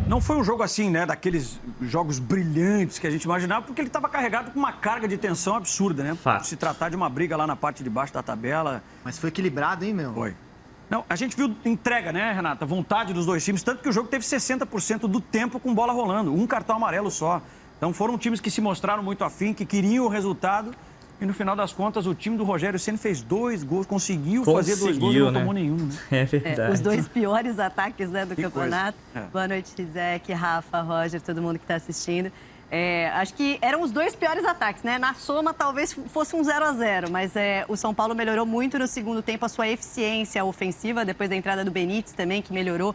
Não foi um jogo assim, né, daqueles jogos brilhantes que a gente imaginava, porque ele estava carregado com uma carga de tensão absurda, né? Fato. Se tratar de uma briga lá na parte de baixo da tabela. Mas foi equilibrado, hein, meu? Foi. Não, a gente viu entrega, né, Renata? Vontade dos dois times, tanto que o jogo teve 60% do tempo com bola rolando, um cartão amarelo só. Então foram times que se mostraram muito afim, que queriam o resultado. E no final das contas, o time do Rogério Ceni fez 2 gols, conseguiu fazer 2 gols e não tomou nenhum, né? É verdade. Os 2 piores ataques, né, do campeonato. É. Boa noite, Rizek, Rafa, Roger, todo mundo que está assistindo. Acho que eram os 2 piores ataques, né? Na soma, talvez fosse um 0-0, mas o São Paulo melhorou muito no segundo tempo a sua eficiência ofensiva, depois da entrada do Benítez também, que melhorou.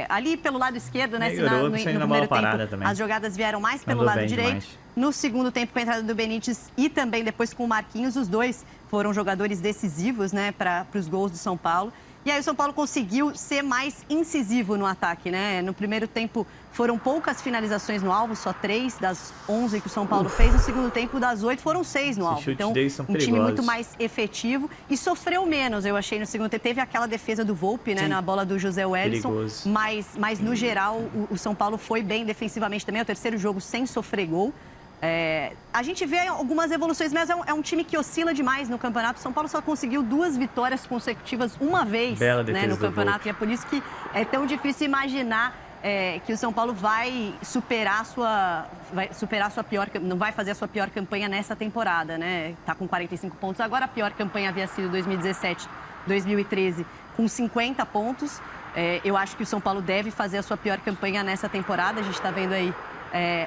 Ali pelo lado esquerdo, né? Melhorou, No primeiro tempo, também. as jogadas vieram mais pelo Mandou lado bem direito. demais. No segundo tempo, com a entrada do Benítez e também depois com o Marquinhos, os 2 foram jogadores decisivos, né, para os gols do São Paulo. E aí o São Paulo conseguiu ser mais incisivo no ataque, né? No primeiro tempo foram poucas finalizações no alvo, só 3 das 11 que o São Paulo fez. No segundo tempo, das 8, foram 6 no alvo. Então, um time muito mais efetivo e sofreu menos, eu achei, no segundo tempo. Teve aquela defesa do Volpi, né, na bola do José Wellison. Mas no geral, o São Paulo foi bem defensivamente também. É o terceiro jogo sem sofrer gol. A gente vê algumas evoluções, mas é um time que oscila demais no campeonato. O São Paulo só conseguiu 2 vitórias consecutivas uma vez, né, no campeonato. E é por isso que é tão difícil imaginar que o São Paulo vai superar a sua pior... Não vai fazer a sua pior campanha nessa temporada, né? Tá com 45 pontos. Agora a pior campanha havia sido 2017, 2013, com 50 pontos. Eu acho que o São Paulo deve fazer a sua pior campanha nessa temporada. A gente está vendo aí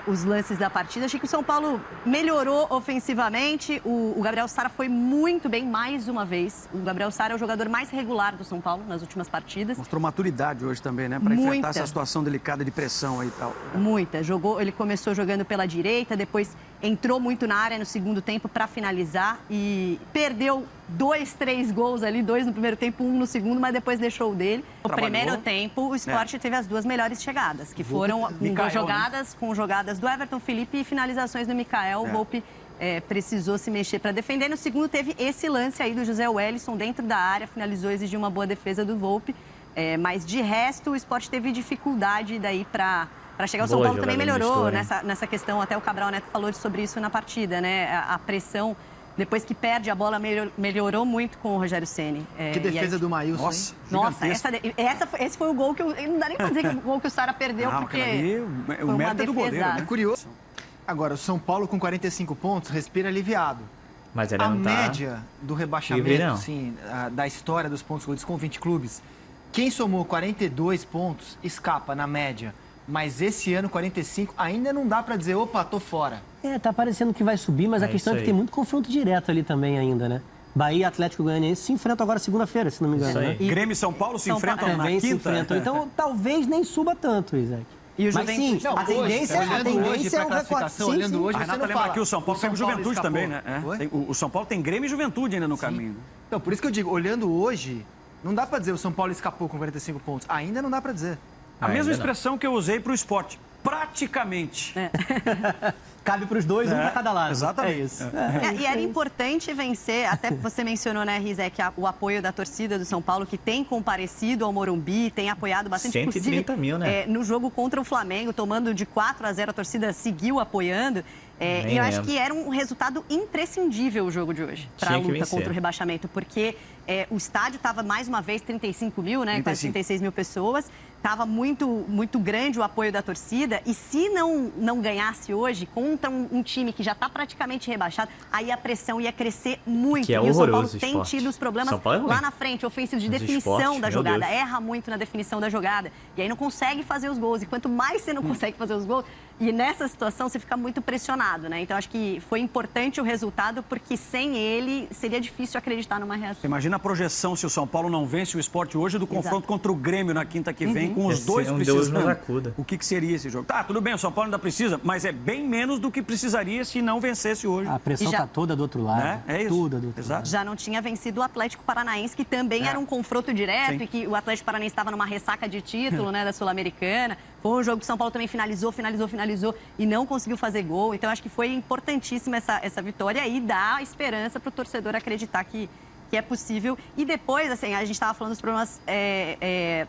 os lances da partida. Achei que o São Paulo melhorou ofensivamente. O Gabriel Sara foi muito bem mais uma vez. O Gabriel Sara é o jogador mais regular do São Paulo nas últimas partidas. Mostrou maturidade hoje também, né? Para enfrentar essa situação delicada de pressão aí e tal. Muita. Ele começou jogando pela direita, depois entrou muito na área no segundo tempo para finalizar e perdeu 2, 3 gols ali, 2 no primeiro tempo, 1 no segundo, mas depois deixou o dele. No primeiro tempo, o Sport teve as 2 melhores chegadas, que foram com jogadas do Everton Felipe e finalizações do Mikael. O Volpi precisou se mexer para defender. No segundo teve esse lance aí do José Wellison dentro da área, finalizou, exigiu uma boa defesa do Volpi. Mas de resto, o Sport teve dificuldade daí para chegar. O São Paulo também melhorou nessa questão, até o Cabral Neto falou sobre isso na partida, né? A pressão, depois que perde a bola, melhorou muito com o Rogério Ceni. Que defesa do Maílson, hein? Nossa, esse foi o gol que não dá nem para dizer que o gol que o Sara perdeu, porque o mérito é do goleiro, né? É curioso. Agora, o São Paulo com 45 pontos respira aliviado. Mas ele a não tá média do rebaixamento, assim, da história dos pontos corridos com 20 clubes, quem somou 42 pontos escapa na média. Mas esse ano, 45, ainda não dá para dizer, opa, tô fora. Tá parecendo que vai subir, mas a questão é que tem muito confronto direto ali também ainda, né? Bahia e Atlético Goianiense se enfrentam agora segunda-feira, se não me engano. Né? Grêmio e São Paulo se enfrentam na quinta. Se enfrentam. Então, talvez nem suba tanto, Isaac. E o mas sim, a tendência é o recorte. Olhando hoje, a Renata lembra que o São Paulo pega o Juventude também, né? O São Paulo tem Grêmio e Juventude ainda no caminho. Então, por isso que eu digo, olhando hoje, não dá para dizer o São Paulo escapou com 45 pontos. Ainda não dá para dizer. A mesma expressão que eu usei para o esporte. Praticamente. Cabe para os dois, um para cada lado. Exatamente. É isso. E era importante vencer, até você mencionou, né, Rizek, o apoio da torcida do São Paulo, que tem comparecido ao Morumbi, tem apoiado bastante. 130 mil, né? No jogo contra o Flamengo, tomando de 4-0, a torcida seguiu apoiando. E eu acho que era um resultado imprescindível o jogo de hoje, para a luta contra o rebaixamento, porque o estádio estava, mais uma vez, 35 mil, né? Quase 36 mil pessoas. Estava muito, muito grande o apoio da torcida. E se não ganhasse hoje contra um time que já está praticamente rebaixado, aí a pressão ia crescer muito. Que é e o São Paulo tem tido os problemas lá na frente, ofensivos de definição da jogada. Erra muito na definição da jogada. E aí não consegue fazer os gols. E quanto mais você não consegue fazer os gols, e nessa situação você fica muito pressionado, né? Então acho que foi importante o resultado, porque sem ele seria difícil acreditar numa reação. Imagina a projeção se o São Paulo não vence o Sport hoje do confronto contra o Grêmio na quinta que vem, com os dois precisando. O que seria esse jogo? Tá, tudo bem, o São Paulo ainda precisa, mas é bem menos do que precisaria se não vencesse hoje. A pressão está toda do outro lado. Né? É isso. Toda do outro lado. Já não tinha vencido o Atlético Paranaense, que também era um confronto direto, e que o Atlético Paranaense estava numa ressaca de título, né, da Sul-Americana. Foi um jogo que o São Paulo também finalizou e não conseguiu fazer gol. Então, acho que foi importantíssima essa vitória e dá esperança para o torcedor acreditar que que é possível. E depois, assim, a gente estava falando dos problemas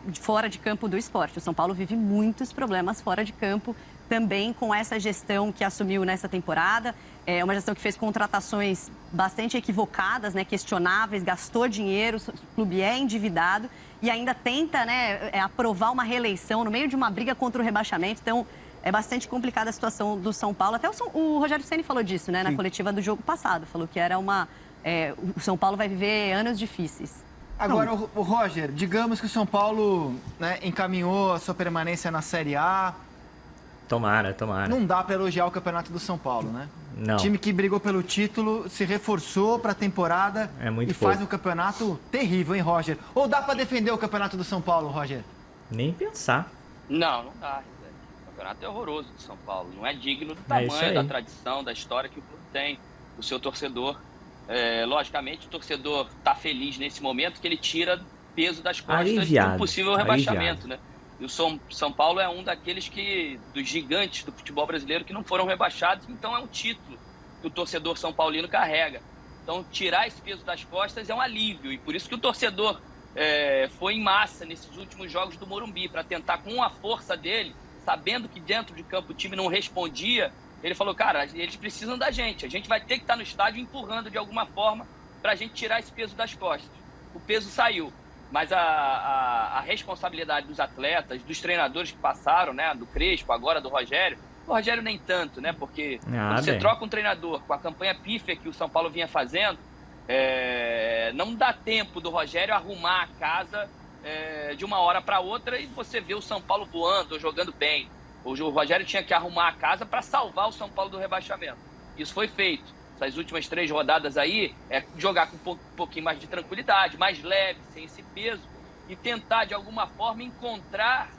de fora de campo do esporte. O São Paulo vive muitos problemas fora de campo, também com essa gestão que assumiu nessa temporada. É uma gestão que fez contratações bastante equivocadas, né, questionáveis, gastou dinheiro, o clube é endividado e ainda tenta, né, aprovar uma reeleição no meio de uma briga contra o rebaixamento. Então, é bastante complicada a situação do São Paulo. Até o Rogério Ceni falou disso, né, na coletiva do jogo passado. Falou que era o São Paulo vai viver anos difíceis. Agora, o Roger, digamos que o São Paulo, né, encaminhou a sua permanência na Série A. Tomara. Não dá para elogiar o campeonato do São Paulo, né? Não. O time que brigou pelo título se reforçou para a temporada faz um campeonato terrível, hein, Roger? Ou dá para defender o campeonato do São Paulo, Roger? Nem pensar. Não dá. O campeonato é horroroso do São Paulo. Não é digno do tamanho, da tradição, da história que o clube tem, o seu torcedor. Logicamente, o torcedor está feliz nesse momento que ele tira peso das costas do possível rebaixamento, né? E o São Paulo é um dos gigantes do futebol brasileiro que não foram rebaixados, então é um título que o torcedor são paulino carrega. Então, tirar esse peso das costas é um alívio, e por isso que o torcedor foi em massa nesses últimos jogos do Morumbi, para tentar, com a força dele, sabendo que dentro de campo o time não respondia, ele falou, cara, eles precisam da gente, a gente vai ter que estar no estádio empurrando de alguma forma para a gente tirar esse peso das costas. O peso saiu. Mas a responsabilidade dos atletas, dos treinadores que passaram, né? Do Crespo, agora do Rogério. O Rogério nem tanto, né? Porque quando você troca um treinador com a campanha pífia que o São Paulo vinha fazendo, não dá tempo do Rogério arrumar a casa de uma hora para outra e você vê o São Paulo voando, jogando bem. O Rogério tinha que arrumar a casa para salvar o São Paulo do rebaixamento. Isso foi feito. Essas últimas 3 rodadas aí, jogar com um pouquinho mais de tranquilidade, mais leve, sem esse peso, e tentar, de alguma forma, encontrar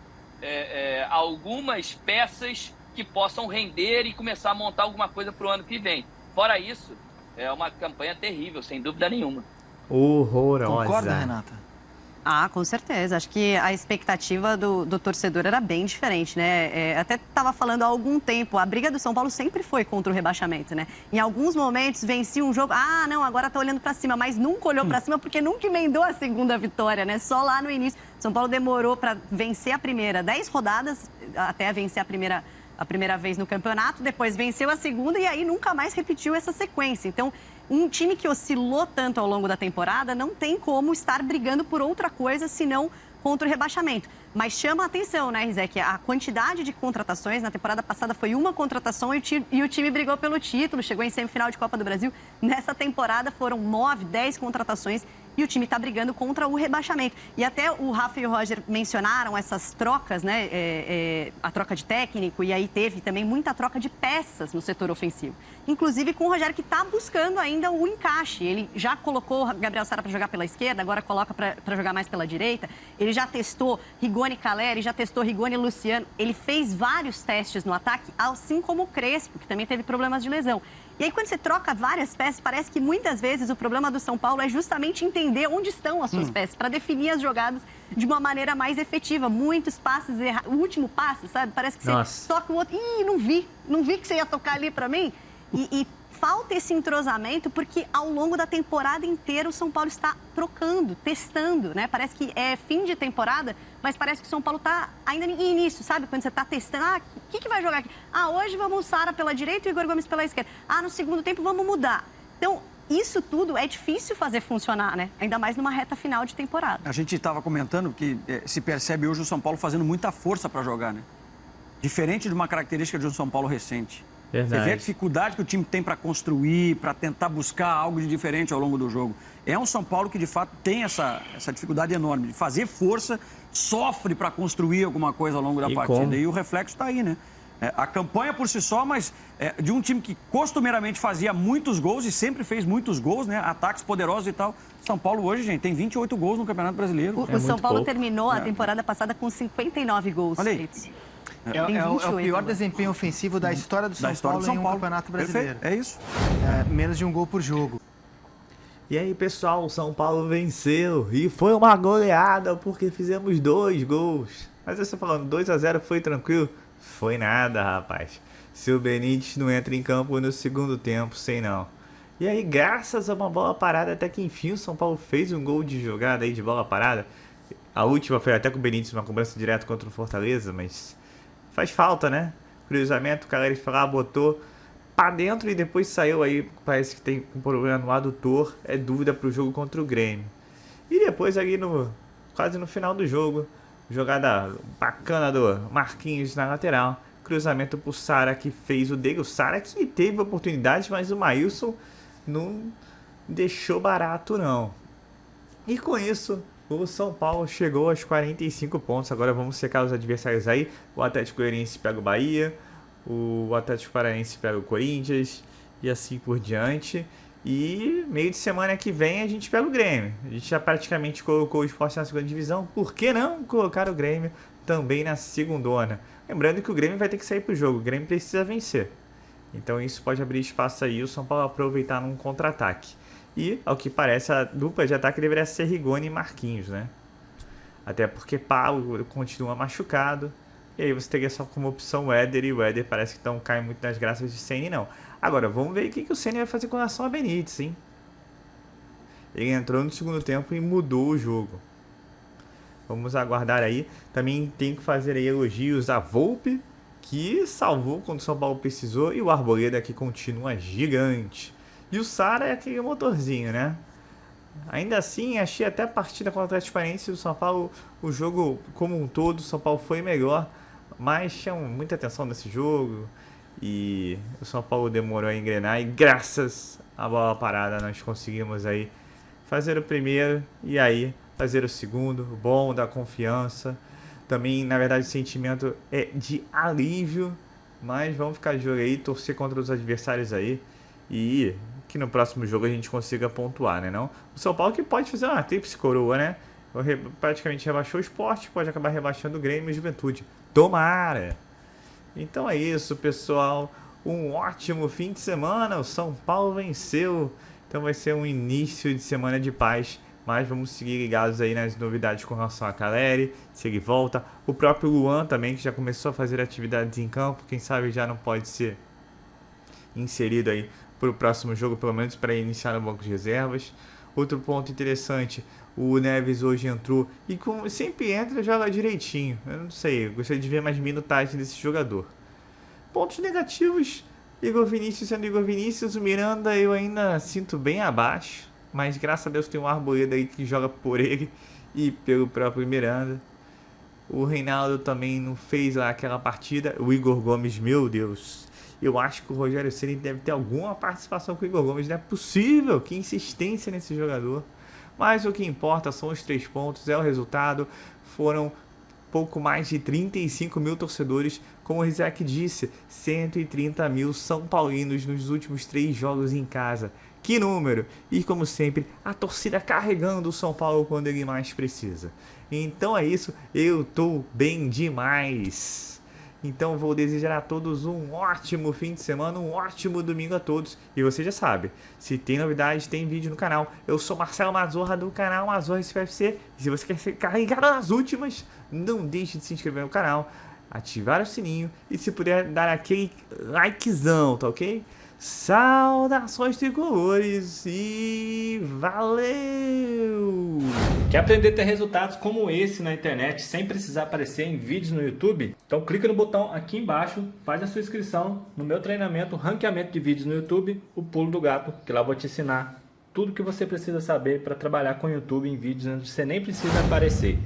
algumas peças que possam render e começar a montar alguma coisa para o ano que vem. Fora isso, é uma campanha terrível, sem dúvida nenhuma. Horrorosa. Concorda, Renata? Com certeza. Acho que a expectativa do torcedor era bem diferente, né? Até estava falando há algum tempo, a briga do São Paulo sempre foi contra o rebaixamento, né? Em alguns momentos vencia um jogo, não, agora tá olhando para cima, mas nunca olhou para cima porque nunca emendou a segunda vitória, né? Só lá no início. São Paulo demorou para vencer a primeira 10 rodadas, até vencer a primeira vez no campeonato, depois venceu a segunda e aí nunca mais repetiu essa sequência. Então, um time que oscilou tanto ao longo da temporada não tem como estar brigando por outra coisa senão contra o rebaixamento. Mas chama a atenção, né, Rizek? A quantidade de contratações, na temporada passada foi uma contratação e o time brigou pelo título, chegou em semifinal de Copa do Brasil. Nessa temporada foram 9, 10 contratações e o time está brigando contra o rebaixamento. E até o Rafa e o Roger mencionaram essas trocas, né? A troca de técnico e aí teve também muita troca de peças no setor ofensivo. Inclusive com o Rogério que está buscando ainda o encaixe. Ele já colocou o Gabriel Sara para jogar pela esquerda, agora coloca para jogar mais pela direita. Ele já testou Rigoni Caleri, já testou Rigoni e Luciano. Ele fez vários testes no ataque, assim como o Crespo, que também teve problemas de lesão. E aí, quando você troca várias peças, parece que muitas vezes o problema do São Paulo é justamente entender onde estão as suas peças, para definir as jogadas de uma maneira mais efetiva. Muitos passes errados. O último passe, sabe? Parece que você toca o outro. Não vi que você ia tocar ali para mim. E falta esse entrosamento, porque ao longo da temporada inteira o São Paulo está trocando, testando, né? Parece que é fim de temporada, mas parece que o São Paulo está ainda em início, sabe? Quando você está testando, o que vai jogar aqui? Hoje vamos Sara pela direita e o Igor Gomes pela esquerda. No segundo tempo vamos mudar. Então, isso tudo é difícil fazer funcionar, né? Ainda mais numa reta final de temporada. A gente estava comentando que se percebe hoje o São Paulo fazendo muita força para jogar, né? Diferente de uma característica de um São Paulo recente. Verdade. Você vê a dificuldade que o time tem para construir, para tentar buscar algo de diferente ao longo do jogo. É um São Paulo que, de fato, tem essa dificuldade enorme de fazer força, sofre para construir alguma coisa ao longo da partida. Como? E o reflexo está aí, né? A campanha por si só, mas de um time que costumeiramente fazia muitos gols e sempre fez muitos gols, né? Ataques poderosos e tal. São Paulo hoje, gente, tem 28 gols no Campeonato Brasileiro. O São Paulo terminou a temporada passada com 59 gols feitos. É o pior desempenho ofensivo da história do São Paulo em um campeonato brasileiro. Perfeito. É isso. Menos de um gol por jogo. E aí, pessoal, o São Paulo venceu e foi uma goleada porque fizemos 2 gols. Mas você falando 2-0 foi tranquilo? Foi nada, rapaz. Se o Benítez não entra em campo no segundo tempo, sei não. E aí, graças a uma bola parada, até que enfim o São Paulo fez um gol de jogada aí de bola parada. A última foi até com o Benítez, uma cobrança direta contra o Fortaleza, mas faz falta, né? Cruzamento, o Caleri foi lá, botou pra dentro e depois saiu aí. Parece que tem um problema no adutor, é dúvida pro jogo contra o Grêmio. E depois ali quase no final do jogo, jogada bacana do Marquinhos na lateral. Cruzamento pro Sara, que fez o dele. O Sara que teve oportunidade, mas o Maílson não deixou barato não. E com isso, o São Paulo chegou aos 45 pontos. Agora vamos secar os adversários aí. O Atlético Goianiense pega o Bahia, o Atlético Paranaense pega o Corinthians e assim por diante. E meio de semana que vem a gente pega o Grêmio. A gente já praticamente colocou o Sport na segunda divisão. Por que não colocar o Grêmio também na segundona? Lembrando que o Grêmio vai ter que sair pro jogo. O Grêmio precisa vencer. Então isso pode abrir espaço aí, o São Paulo aproveitar num contra-ataque. E, ao que parece, a dupla de ataque deveria ser Rigoni e Marquinhos, né? Até porque Paulo continua machucado. E aí você teria só como opção o Éder. E o Éder parece que não cai muito nas graças de Ceni, não. Agora, vamos ver o que o Ceni vai fazer com relação a Benítez, hein? Ele entrou no segundo tempo e mudou o jogo. Vamos aguardar aí. Também tem que fazer aí elogios a Volpe, que salvou quando o São Paulo precisou, e o Arboleda, que continua gigante. E o Sara é aquele motorzinho, né? Ainda assim, achei até a partida contra o Atlético Paranaense do São Paulo, o jogo como um todo, o São Paulo foi melhor, mas tinha muita atenção nesse jogo e o São Paulo demorou a engrenar e graças à bola parada nós conseguimos aí fazer o primeiro e aí fazer o segundo, bom, da confiança. Também, na verdade, o sentimento é de alívio, mas vamos ficar de olho aí, torcer contra os adversários aí e que no próximo jogo a gente consiga pontuar, né não? O São Paulo que pode fazer uma tríplice coroa, né? Praticamente rebaixou o Sport, pode acabar rebaixando o Grêmio e Juventude. Tomara! Então é isso, pessoal. Um ótimo fim de semana. O São Paulo venceu. Então vai ser um início de semana de paz. Mas vamos seguir ligados aí nas novidades com relação a Caleri, se ele volta. O próprio Luan também, que já começou a fazer atividades em campo. Quem sabe já não pode ser inserido aí para o próximo jogo, pelo menos para iniciar no banco de reservas. Outro ponto interessante, o Neves hoje entrou e como sempre entra, joga direitinho. Eu não sei, eu gostaria de ver mais minutagem desse jogador. Pontos negativos, Igor Vinícius sendo Igor Vinícius, o Miranda eu ainda sinto bem abaixo, mas graças a Deus tem um Arboleda aí que joga por ele e pelo próprio Miranda. O Reinaldo também não fez lá aquela partida, o Igor Gomes, meu Deus... Eu acho que o Rogério Ceni deve ter alguma participação com o Igor Gomes. Não é possível, que insistência nesse jogador. Mas o que importa são os 3 pontos, é o resultado. Foram pouco mais de 35 mil torcedores. Como o Rizek disse, 130 mil São Paulinos nos últimos 3 jogos em casa. Que número! E como sempre, a torcida carregando o São Paulo quando ele mais precisa. Então é isso, eu tô bem demais. Então vou desejar a todos um ótimo fim de semana, um ótimo domingo a todos. E você já sabe, se tem novidade, tem vídeo no canal. Eu sou Marcelo Mazorra do canal Mazorra SPFC. E se você quer ficar ligado nas últimas, não deixe de se inscrever no canal, ativar o sininho e se puder dar aquele likezão, tá ok? Saudações tricolores e valeu! Quer aprender a ter resultados como esse na internet sem precisar aparecer em vídeos no YouTube? Então clica no botão aqui embaixo, faz a sua inscrição no meu treinamento, ranqueamento de vídeos no YouTube, o Pulo do Gato, que lá eu vou te ensinar tudo que você precisa saber para trabalhar com o YouTube em vídeos onde você nem precisa aparecer.